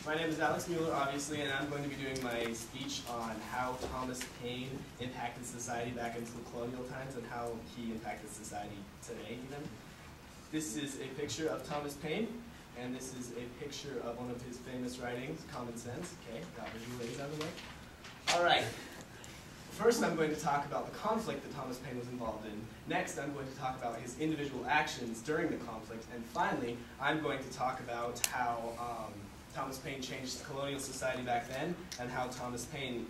My name is Alex Mueller, obviously, and I'm going to be doing my speech on how Thomas Paine impacted society back into the colonial times and how he impacted society today, even. This is a picture of Thomas Paine, and this is a picture of one of his famous writings, Common Sense. Okay, got visual aids out of the way. All right. First, I'm going to talk about the conflict that Thomas Paine was involved in. Next, I'm going to talk about his individual actions during the conflict. And finally, I'm going to talk about how Thomas Paine changed colonial society back then and how Thomas Paine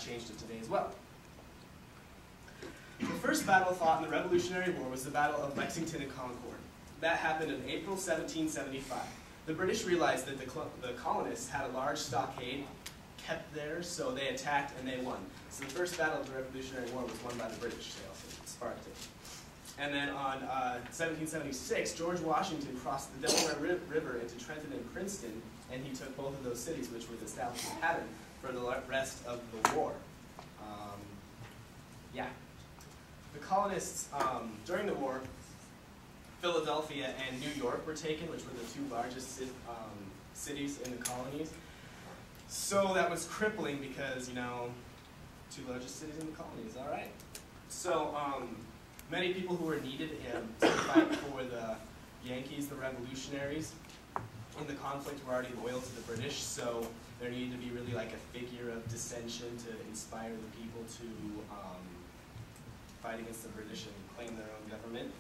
changed it today as well. The first battle fought in the Revolutionary War was the Battle of Lexington and Concord. That happened in April 1775. The British realized that the colonists had a large stockade kept there, so they attacked and they won. So the first battle of the Revolutionary War was won by the British. They also sparked it. And then on 1776, George Washington crossed the Delaware River into Trenton and Princeton, and he took both of those cities, which would establish a pattern for the rest of the war. The colonists, during the war, Philadelphia and New York were taken, which were the two largest cities in the colonies. So that was crippling because, you know, two largest cities in the colonies, all right. So many people who were needed to fight for the Yankees, the revolutionaries, in the conflict were already loyal to the British, so there needed to be really like a figure of dissension to inspire the people to fight against the British and claim their own government.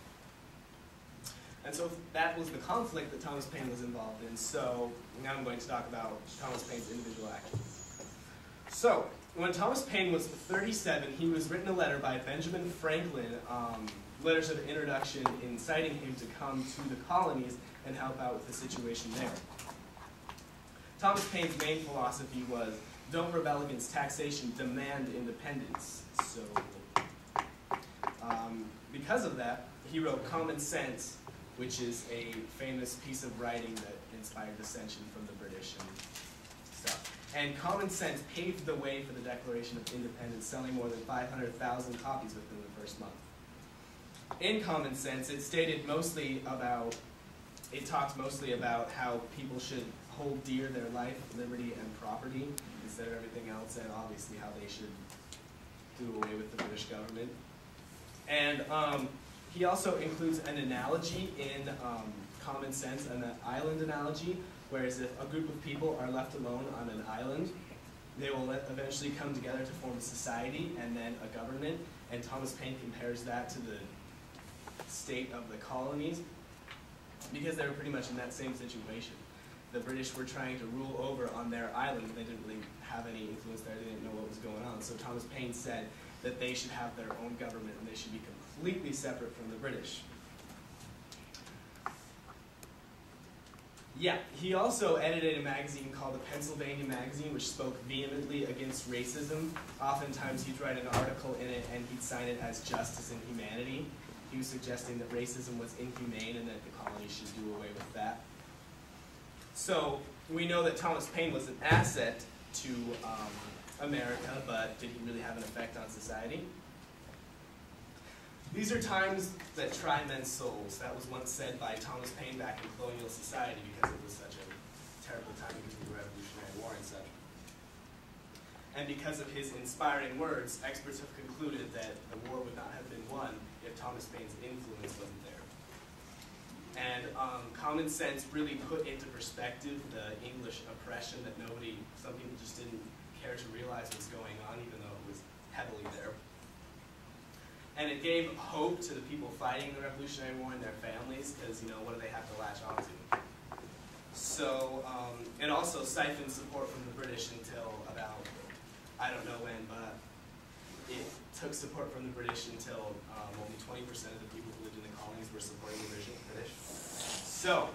And so that was the conflict that Thomas Paine was involved in. So now I'm going to talk about Thomas Paine's individual actions. So when Thomas Paine was 37, he was written a letter by Benjamin Franklin, letters of introduction inciting him to come to the colonies and help out with the situation there. Thomas Paine's main philosophy was, don't rebel against taxation, demand independence. So because of that, he wrote Common Sense, which is a famous piece of writing that inspired dissension from the British and stuff. And Common Sense paved the way for the Declaration of Independence, selling more than 500,000 copies within the first month. In Common Sense, it talked mostly about how people should hold dear their life, liberty, and property instead of everything else, and obviously how they should do away with the British government. And he also includes an analogy in Common Sense, an island analogy, whereas if a group of people are left alone on an island, they will eventually come together to form a society and then a government, and Thomas Paine compares that to the state of the colonies because they were pretty much in that same situation. The British were trying to rule over on their island, and they didn't really have any influence there, they didn't know what was going on. So Thomas Paine said that they should have their own government and they should be completely separate from the British. Yeah, he also edited a magazine called the Pennsylvania Magazine, which spoke vehemently against racism. Oftentimes he'd write an article in it and he'd sign it as Justice and Humanity. He was suggesting that racism was inhumane and that the colonies should do away with that. So we know that Thomas Paine was an asset to America, but did he really have an effect on society? These are times that try men's souls. That was once said by Thomas Paine back in colonial society because it was such a terrible time because of the Revolutionary War and such. And because of his inspiring words, experts have concluded that the war would not have been won if Thomas Paine's influence wasn't there. And Common Sense really put into perspective the English oppression that some people just didn't care to realize was going on, even though it was heavily there. And it gave hope to the people fighting the Revolutionary War and their families, because, you know, what do they have to latch on to? So, it also siphoned support from the British until about, I don't know when, but it took support from the British until only 20% of the people who lived in the colonies were supporting the British. So,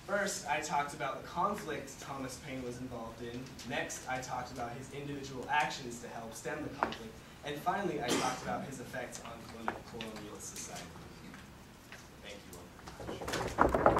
first I talked about the conflict Thomas Paine was involved in. Next, I talked about his individual actions to help stem the conflict. And finally, I talked about his effects on colonial society. Thank you all very much.